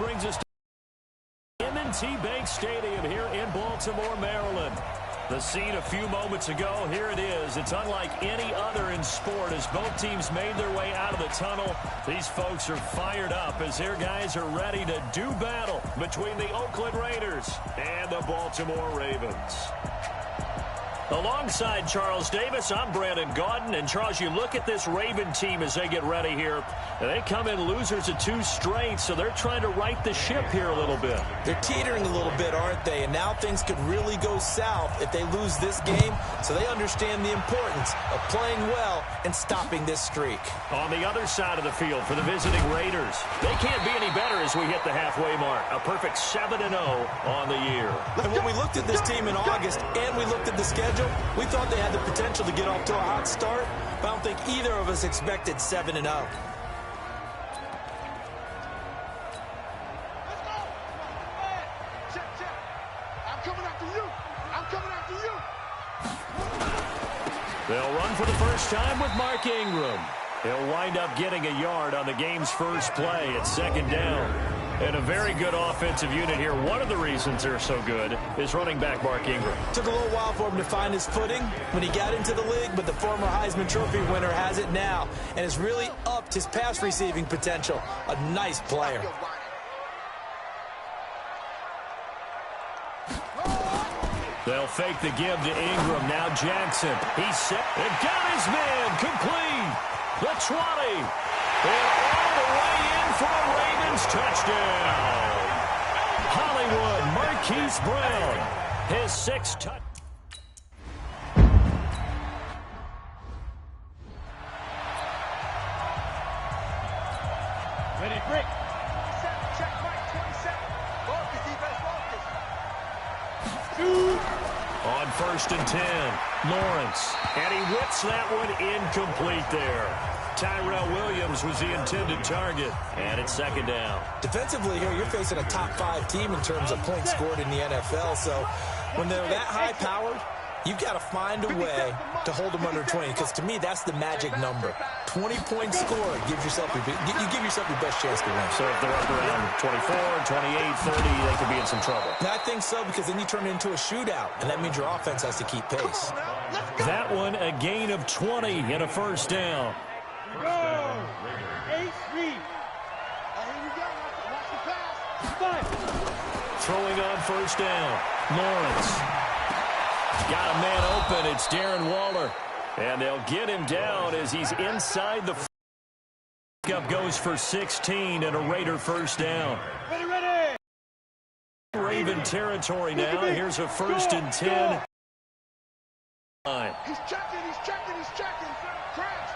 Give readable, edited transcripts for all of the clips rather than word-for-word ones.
brings us to M&T Bank Stadium here in Baltimore, Maryland. The scene a few moments ago, here it is. It's unlike any other in sport as both teams made their way out of the tunnel. These folks are fired up as their guys are ready to do battle between the Oakland Raiders and the Baltimore Ravens. Alongside Charles Davis, I'm Brandon Gaudin. And, Charles, you look at this Raven team as they get ready here. And they come in losers of 2 straight, so they're trying to right the ship here a little bit. They're teetering a little bit, aren't they? And now things could really go south if they lose this game. So they understand the importance of playing well and stopping this streak. On the other side of the field for the visiting Raiders, they can't be any better as we hit the halfway mark. A perfect 7-0 on the year. And when we looked at this team in August and we looked at the schedule, we thought they had the potential to get off to a hot start, but I don't think either of us expected 7-0. They'll run for the first time with Mark Ingram. He'll wind up getting a yard on the game's first play at 2nd down. And a very good offensive unit here. One of the reasons they're so good is running back Mark Ingram. Took a little while for him to find his footing when he got into the league, but the former Heisman Trophy winner has it now and has really upped his pass receiving potential. A nice player. They'll fake the give to Ingram. Now Jackson. He's set and got his man complete. The 20. And all the way in for a Ravens touchdown. Hollywood Marquise Brown. His 6th touchdown. Ready, break. Check right, 27. Marcus, defense, Marcus. On 1st and 10, Lawrence. And he whips that one incomplete there. Tyrell Williams was the intended target. And it's 2nd down. Defensively here, you're facing a top 5 team in terms of points scored in the NFL. So when they're that high-powered, you've got to find a way to hold them under 20. Because to me, that's the magic number. 20-point score gives yourself you give yourself your best chance to win. So if they're up around 24, 28, 30, they could be in some trouble. And I think so, because then you turn it into a shootout, and that means your offense has to keep pace. That one, a gain of 20 and a 1st down. Go! 8-3. Here we go. Watch the pass. 5. Throwing on 1st down. Lawrence. Got a man open. It's Darren Waller. And they'll get him down as he's inside the up goes for 16 and a Raider 1st down. Ready. Raven territory now. Here's a 1st and 10. He's checking. Crash.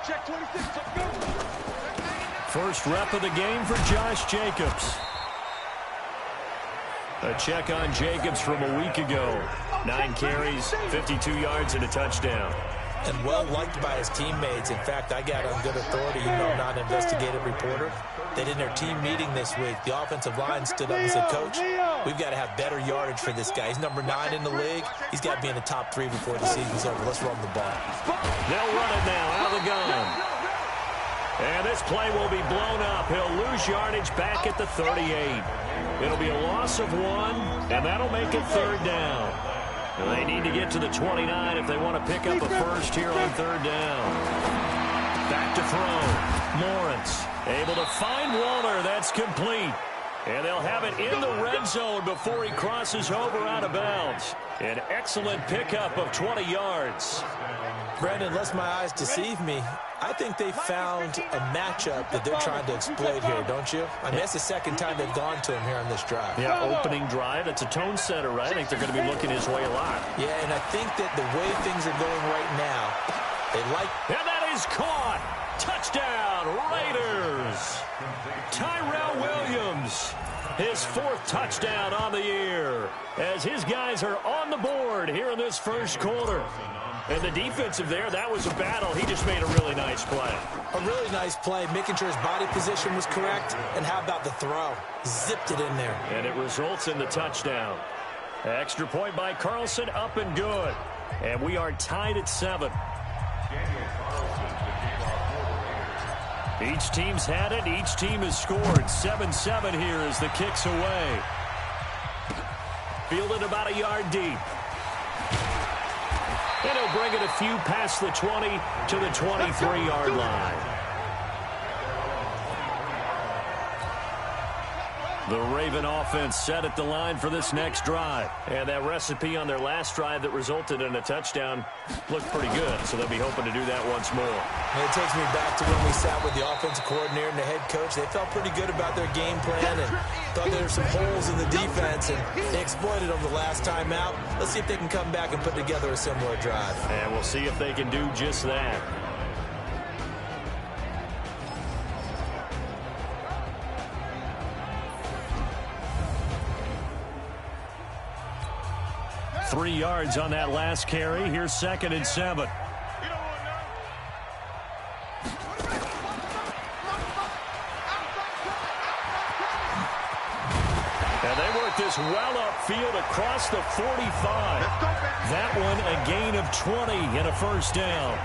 Check 26. Let's go. First rep of the game for Josh Jacobs. A check on Jacobs from a week ago. 9 carries, 52 yards, and a touchdown. And well-liked by his teammates. In fact, I got on good authority, even though I'm not an investigative reporter, that in their team meeting this week, the offensive line stood up and said, Coach, we've got to have better yardage for this guy. He's number 9 in the league. He's got to be in the top 3 before the season's over. Let's run the ball. They'll run it now out of the gun. And this play will be blown up. He'll lose yardage back at the 38. It'll be a loss of 1, and that'll make it 3rd down. They need to get to the 29 if they want to pick up a first here on 3rd down. Back to throw. Lawrence able to find Waller. That's complete. And they'll have it in the red zone before he crosses over out of bounds. An excellent pickup of 20 yards. Brandon, lest my eyes deceive me, I think they found a matchup that they're trying to exploit here, don't you? I mean, that's the 2nd time they've gone to him here on this drive. Yeah, opening drive. It's a tone setter, right? I think they're going to be looking his way a lot. Yeah, and I think that the way things are going right now, they like... And that is caught. Touchdown, Raiders. Tyrell Williams, his 4th touchdown on the year, as his guys are on the board here in this 1st quarter. And the defensive there, that was a battle. He just made a really nice play. A really nice play, making sure his body position was correct. And how about the throw? Zipped it in there. And it results in the touchdown. Extra point by Carlson, up and good. And we are tied at 7. Each team's had it. Each team has scored. 7-7 here as the kick's away. Fielded about a yard deep. And he'll bring it a few past the 20 to the 23-yard line. The Raven offense set at the line for this next drive. And that recipe on their last drive that resulted in a touchdown looked pretty good, so they'll be hoping to do that once more. And it takes me back to when we sat with the offensive coordinator and the head coach. They felt pretty good about their game plan and thought there were some holes in the defense, and they exploited them the last time out. Let's see if they can come back and put together a similar drive. And we'll see if they can do just that. Three yards on that last carry. Here's 2nd and 7. And they work this well upfield across the 45. That one a gain of 20 and a first down.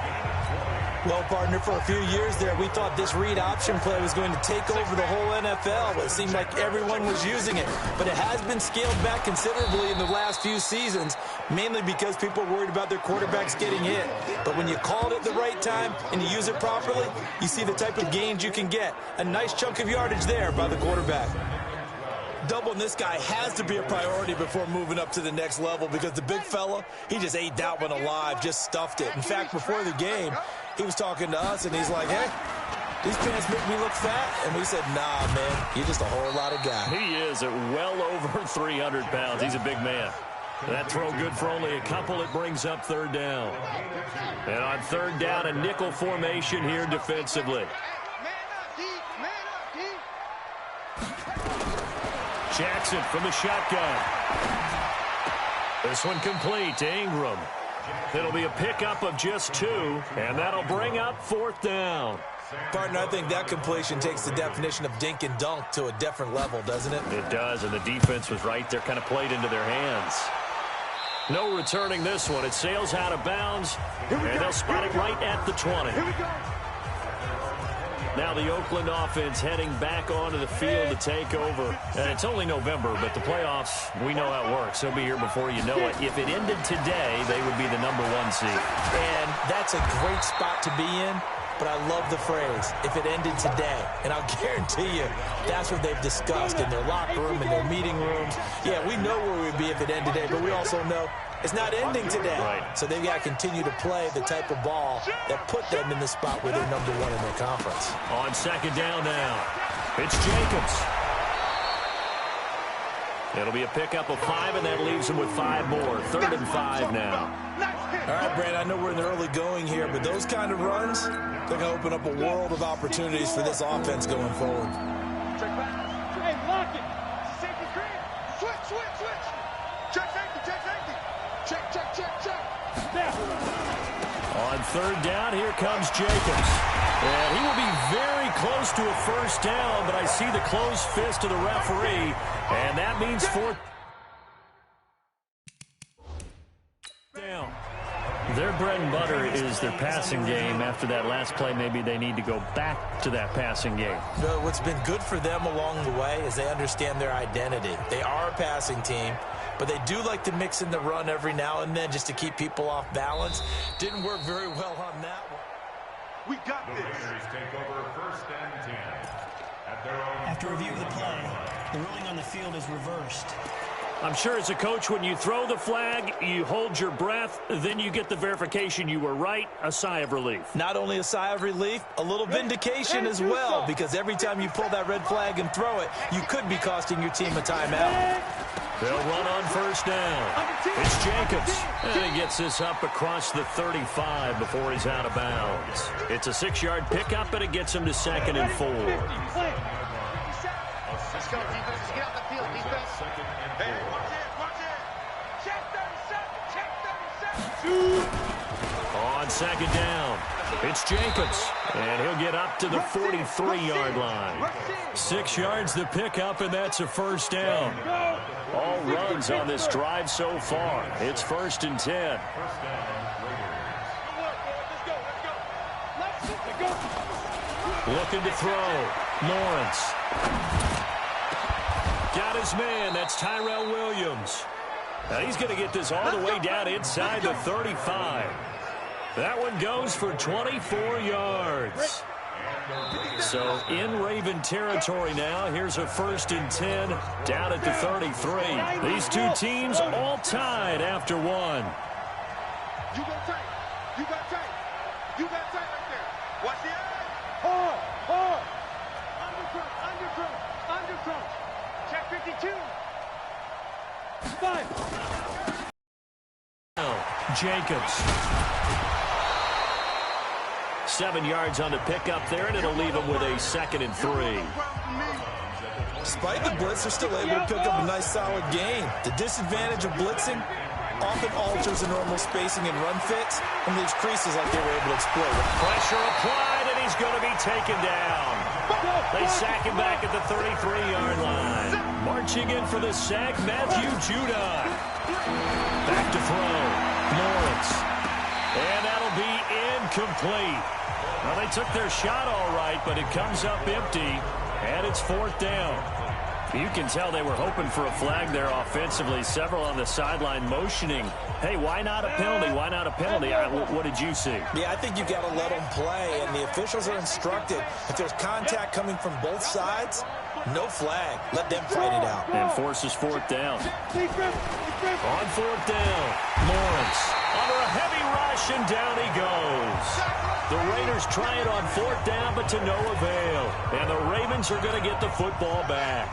Well, partner, for a few years there, we thought this read option play was going to take over the whole NFL. It seemed like everyone was using it, but it has been scaled back considerably in the last few seasons, mainly because people are worried about their quarterbacks getting hit. But when you call it at the right time and you use it properly, you see the type of gains you can get. A nice chunk of yardage there by the quarterback. Doubling this guy has to be a priority before moving up to the next level, because the big fella, he just ate that one alive, just stuffed it. In fact, before the game, he was talking to us, and he's like, hey, these pants make me look fat. And we said, nah, man, you're just a whole lot of guy. He is at well over 300 pounds. He's a big man. That throw good for only a couple. It brings up 3rd down. And on 3rd down, a nickel formation here defensively. Jackson from the shotgun. This one complete to Ingram. It'll be a pickup of just 2, and that'll bring up 4th down. Partner, I think that completion takes the definition of dink and dunk to a different level, doesn't it? It does, and the defense was right there, kind of played into their hands. No returning this one. It sails out of bounds, and they'll spot it right at the 20. Here we go. Now the Oakland offense heading back onto the field to take over. And it's only November, but the playoffs, we know how it works. They'll be here before you know it. If it ended today, they would be the #1 seed. And that's a great spot to be in, but I love the phrase, if it ended today. And I'll guarantee you, that's what they've discussed in their locker room, in their meeting rooms. Yeah, we know where we'd be if it ended today, but we also know it's not ending today. Right. So they've got to continue to play the type of ball that put them in the spot where they're #1 in their conference. On 2nd down now, it's Jacobs. It'll be a pickup of 5, and that leaves them with 5 more. 3rd and 5 now. All right, Brandon, I know we're in the early going here, but those kind of runs, they're going to open up a world of opportunities for this offense going forward. Hey, lock it. Safety screen. Switch. Check safety. Check. On 3rd down, here comes Jacobs. And he will be very close to a first down, but I see the closed fist of the referee, and that means 4th down. Their bread and butter is their passing game. After that last play, maybe they need to go back to that passing game. But what's been good for them along the way is they understand their identity. They are a passing team, but they do like to mix in the run every now and then just to keep people off balance. Didn't work very well on that one. We got this. Take over 1st and 10 at their own. After review of the play, the ruling on the field is reversed. I'm sure as a coach, when you throw the flag, you hold your breath, then you get the verification you were right, a sigh of relief. Not only a sigh of relief, a little vindication as well, because every time you pull that red flag and throw it, you could be costing your team a timeout. They'll run on 1st down. It's Jacobs. And he gets this up across the 35 before he's out of bounds. It's a 6-yard pickup, and it gets him to 2nd and 4. Let's go, defense. Get out the field, defense. Hey, watch it. Check 37. On 2nd down, it's Jacobs. And he'll get up to the 43-yard line. 6 yards the pickup, and that's a first down. All runs on this drive so far. It's 1st and 10. Looking to throw. Lawrence. Got his man. That's Tyrell Williams. Now he's going to get this all the way down inside the 35. That one goes for 24 yards. So in Raven territory now. Here's a 1st and 10 down at the 33. These two teams all tied after one. You got tight. You got tight. You got tight right there. Watch the eye. Hard. Underthrow. Check 52. 5. Now, Jacobs. 7 yards on the pickup there, and it'll leave him with a 2nd and 3. Despite the blitz, they're still able to pick up a nice, solid gain. The disadvantage of blitzing often alters the normal spacing and run fits and leaves creases like they were able to exploit. Pressure applied, and he's going to be taken down. They sack him back at the 33-yard line. Marching in for the sack, Matthew Judon. Back to throw. Lawrence. And that'll be incomplete. Well, they took their shot all right, but it comes up empty, and it's 4th down. You can tell they were hoping for a flag there offensively. Several on the sideline motioning, hey, why not a penalty? Why not a penalty? What did you see? Yeah, I think you've got to let them play, and the officials are instructed. If there's contact coming from both sides, no flag. Let them fight it out. And forces 4th down. On 4th down, Lawrence under a heavy rush, and down he goes. The Raiders try it on 4th down, but to no avail. And the Ravens are going to get the football back.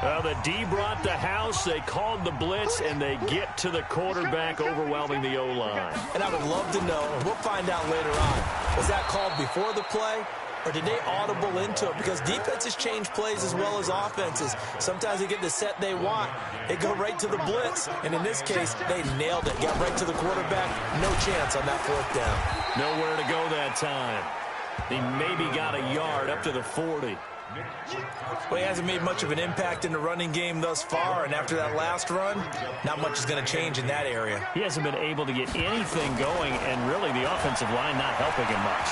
Well, the D brought the house. They called the blitz, and they get to the quarterback, overwhelming the O-line. And I would love to know, and we'll find out later on, was that called before the play, or did they audible into it? Because defenses change plays as well as offenses. Sometimes they get the set they want. They go right to the blitz, and in this case, they nailed it. Got right to the quarterback. No chance on that 4th down. Nowhere to go that time. He maybe got a yard up to the 40. Well, he hasn't made much of an impact in the running game thus far, and after that last run, not much is going to change in that area. He hasn't been able to get anything going, and really the offensive line not helping him much.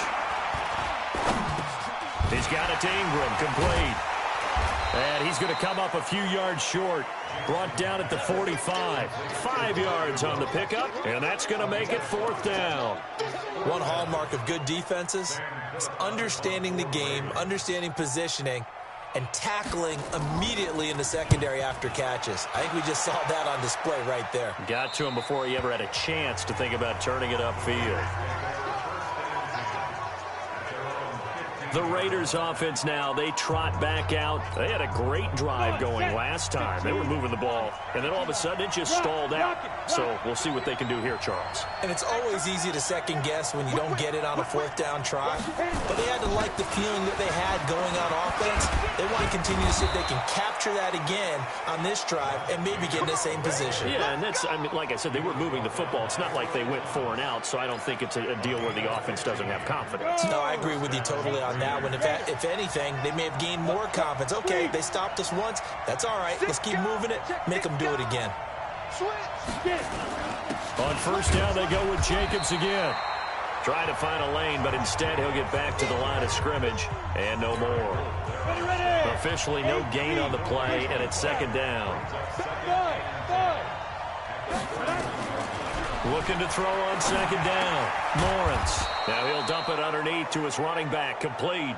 He's got it to Ingram, complete. And he's going to come up a few yards short. Brought down at the 45. 5 yards on the pickup, and that's going to make it 4th down. One hallmark of good defenses is understanding the game, understanding positioning, and tackling immediately in the secondary after catches. I think we just saw that on display right there. Got to him before he ever had a chance to think about turning it upfield. The Raiders offense now, they trot back out. They had a great drive going last time. They were moving the ball, and then all of a sudden it just stalled out. So we'll see what they can do here, Charles. And it's always easy to second guess when you don't get it on a 4th down try. But they had to like the feeling that they had going on offense. They want to continue to see if they can capture that again on this drive and maybe get in the same position. Yeah, and that's, I mean, like I said, they were moving the football. It's not like they went 4 and out, so I don't think it's a deal where the offense doesn't have confidence. No, I agree with you totally on that one. If anything, they may have gained more confidence. Okay, they stopped us once. That's all right. Let's keep moving it. Make them do it again. On 1st down, they go with Jacobs again. Try to find a lane, but instead he'll get back to the line of scrimmage, and no more. Officially no gain on the play, and it's 2nd down. Looking to throw on 2nd down. Lawrence. Now he'll dump it underneath to his running back. Complete.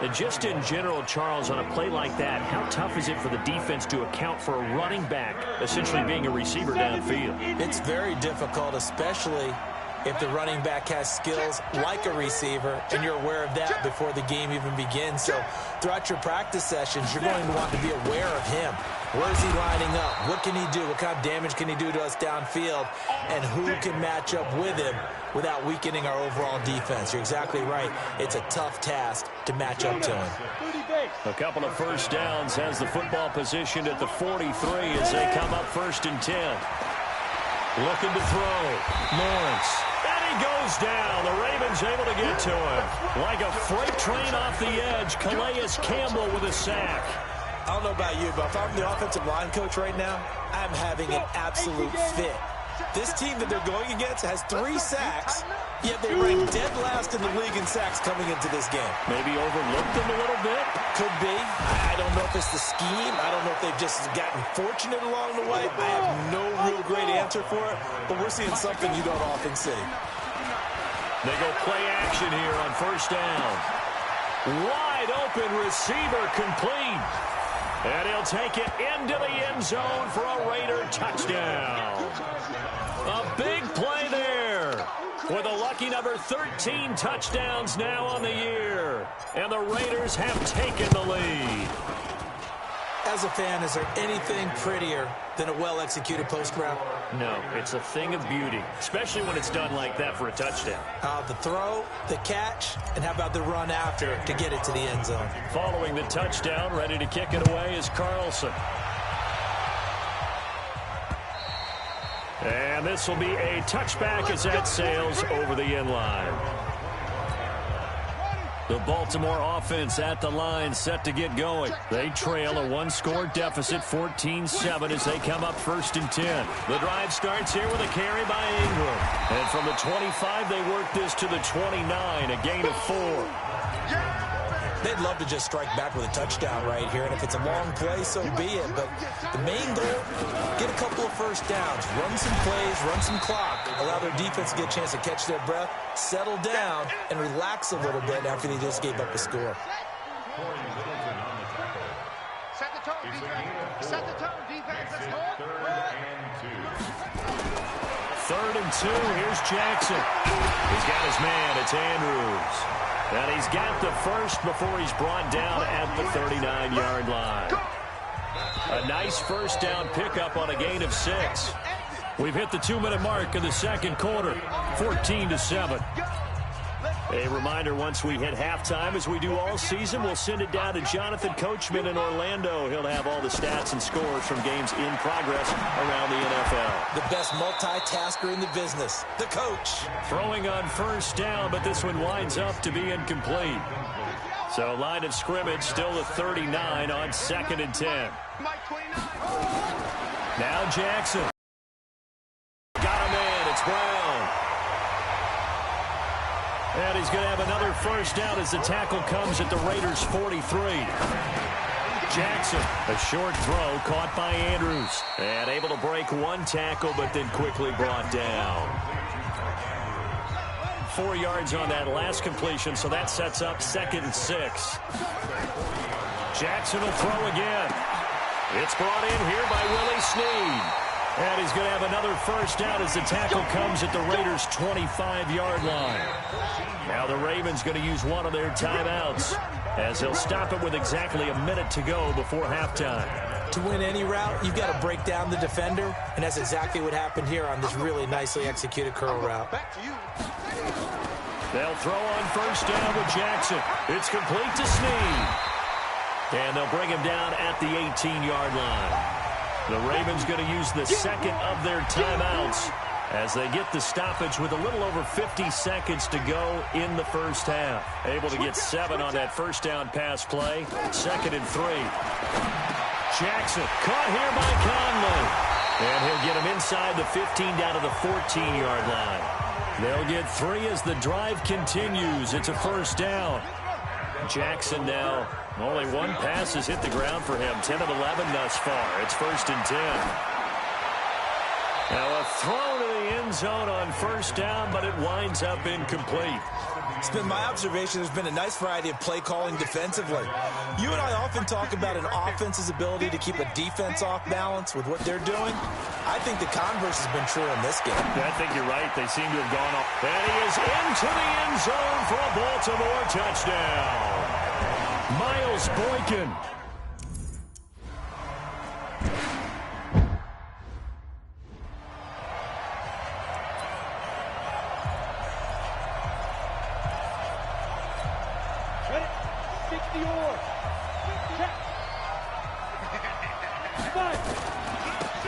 And just in general, Charles, on a play like that, how tough is it for the defense to account for a running back essentially being a receiver downfield? It's very difficult, especially if the running back has skills like a receiver, and you're aware of that before the game even begins. So throughout your practice sessions, you're going to want to be aware of him. Where is he lining up? What can he do? What kind of damage can he do to us downfield? And who can match up with him without weakening our overall defense? You're exactly right. It's a tough task to match up to him. A couple of 1st downs, has the football positioned at the 43 as they come up 1st and 10. Looking to throw. Lawrence. And he goes down. The Ravens able to get to him. Like a freight train off the edge, Calais Campbell with a sack. I don't know about you, but if I'm the offensive line coach right now, I'm having an absolute fit. This team that they're going against has 3 sacks, yet they rank dead last in the league in sacks coming into this game. Maybe overlooked them a little bit? Could be. I don't know if it's the scheme. I don't know if they've just gotten fortunate along the way. I have no real great answer for it, but we're seeing something you don't often see. They go play action here on first down. Wide open receiver complete. And he'll take it into the end zone for a Raider touchdown. A big play there with a lucky number 13 touchdowns now on the year. And the Raiders have taken the lead. As a fan, is there anything prettier than a well-executed post route? No, it's a thing of beauty, especially when it's done like that for a touchdown. The throw, the catch, and how about the run after to get it to the end zone? Following the touchdown, ready to kick it away is Carlson. And this will be a touchback as that sails over the end line. The Baltimore offense at the line, set to get going. They trail a 1-score deficit, 14-7, as they come up 1st and 10. The drive starts here with a carry by Ingram. And from the 25, they work this to the 29, a gain of 4. They'd love to just strike back with a touchdown right here, and if it's a long play, so be it. But the main goal, get a couple of first downs, run some plays, run some clock, allow their defense to get a chance to catch their breath, settle down, and relax a little bit after they just gave up a score. Set the tone, defense. Set the tone, defense. Let's go. 3rd and 2, here's Jackson. He's got his man, it's Andrews. And he's got the first before he's brought down at the 39-yard line. A nice first down pickup on a gain of 6. We've hit the 2-minute mark of the second quarter, 14-7. A reminder, once we hit halftime, as we do all season, we'll send it down to Jonathan Coachman in Orlando. He'll have all the stats and scores from games in progress around the NFL. The best multitasker in the business, the coach. Throwing on first down, but this one winds up to be incomplete. So line of scrimmage still the 39 on 2nd and 10. Now Jackson. Got a man, it's Brown. And he's going to have another first down as the tackle comes at the Raiders' 43. Jackson, a short throw caught by Andrews. And able to break one tackle, but then quickly brought down. 4 yards on that last completion, so that sets up 2nd and 6. Jackson will throw again. It's brought in here by Willie Snead. And he's going to have another first down as the tackle comes at the Raiders' 25-yard line. Now the Ravens going to use one of their timeouts as they'll stop it with exactly a minute to go before halftime. To win any route, you've got to break down the defender, and that's exactly what happened here on this really nicely executed curl route. They'll throw on first down with Jackson. It's complete to Snead. And they'll bring him down at the 18-yard line. The Ravens going to use the second of their timeouts as they get the stoppage with a little over 50 seconds to go in the first half. Able to get 7 on that first down pass play. 2nd and 3. Jackson caught here by Conley. And he'll get him inside the 15 down to the 14-yard line. They'll get 3 as the drive continues. It's a first down. Jackson now, only one pass has hit the ground for him. 10 of 11 thus far. It's 1st and 10. Now a throw to the end zone on first down, but it winds up incomplete. It's been my observation there's been a nice variety of play calling defensively. You and I often talk about an offense's ability to keep a defense off balance with what they're doing. I think the converse has been true in this game. I think you're right. They seem to have gone off. And he is into the end zone for a Baltimore touchdown. Miles Boykin.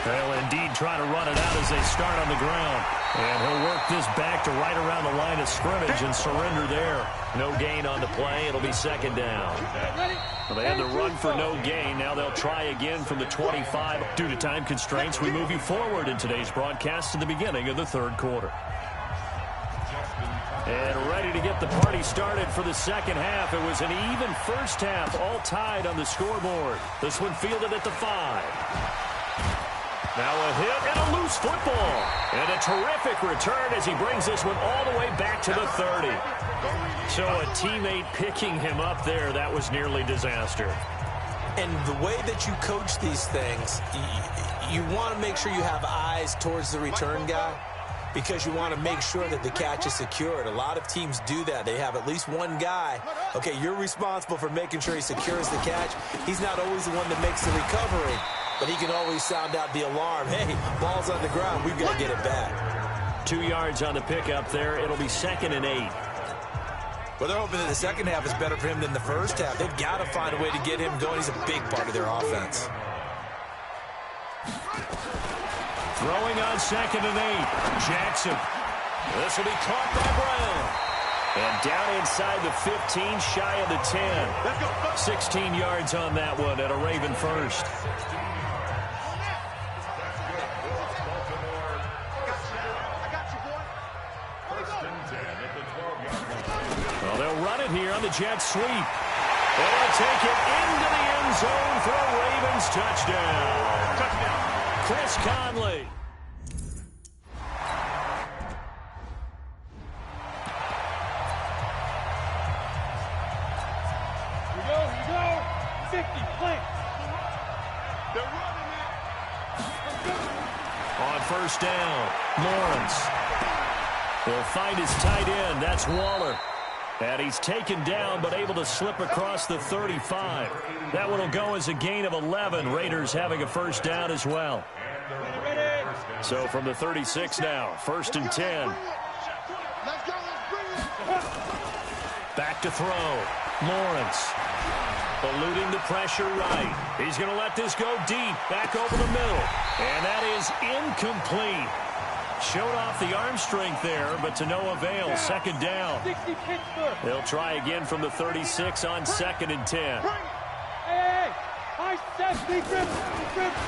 They'll indeed try to run it out as they start on the ground. And he'll work this back to right around the line of scrimmage and surrender there. No gain on the play. It'll be 2nd down. Well, they had to run for no gain. Now they'll try again from the 25. Due to time constraints, we move you forward in today's broadcast to the beginning of the third quarter. And ready to get the party started for the second half. It was an even first half, all tied on the scoreboard. This one fielded at the 5. Now a hit and a loose football. And a terrific return as he brings this one all the way back to the 30. So a teammate picking him up there, that was nearly disaster. And the way that you coach these things, you want to make sure you have eyes towards the return guy, because you want to make sure that the catch is secured. A lot of teams do that. They have at least one guy. Okay, you're responsible for making sure he secures the catch. He's not always the one that makes the recovery, but he can always sound out the alarm. Hey, ball's on the ground. We've got to get it back. 2 yards on the pickup there. It'll be 2nd and 8. Well, they're hoping that the second half is better for him than the first half. They've got to find a way to get him going. He's a big part of their offense. Throwing on 2nd and 8. Jackson. This will be caught by Brown. And down inside the 15, shy of the 10. 16 yards on that one and a Raven first. Well, they'll run it here on the jet sweep. They'll take it into the end zone for a Ravens touchdown. Chris Conley. Here you go. 50, plant. They're running it. On first down, Lawrence. He'll find his tight end. That's Waller. And he's taken down, but able to slip across the 35. That one will go as a gain of 11. Raiders having a first down as well. So from the 36 now, 1st and 10. Back to throw. Lawrence. Eluding the pressure right. He's going to let this go deep. Back over the middle. And that is incomplete. Showed off the arm strength there, but to no avail. 2nd down. They'll try again from the 36 on 2nd and 10.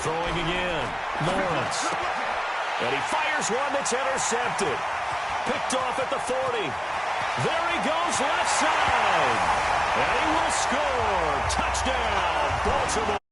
Throwing again. Lawrence. And he fires one that's intercepted. Picked off at the 40. There he goes left side. And he will score. Touchdown, Baltimore.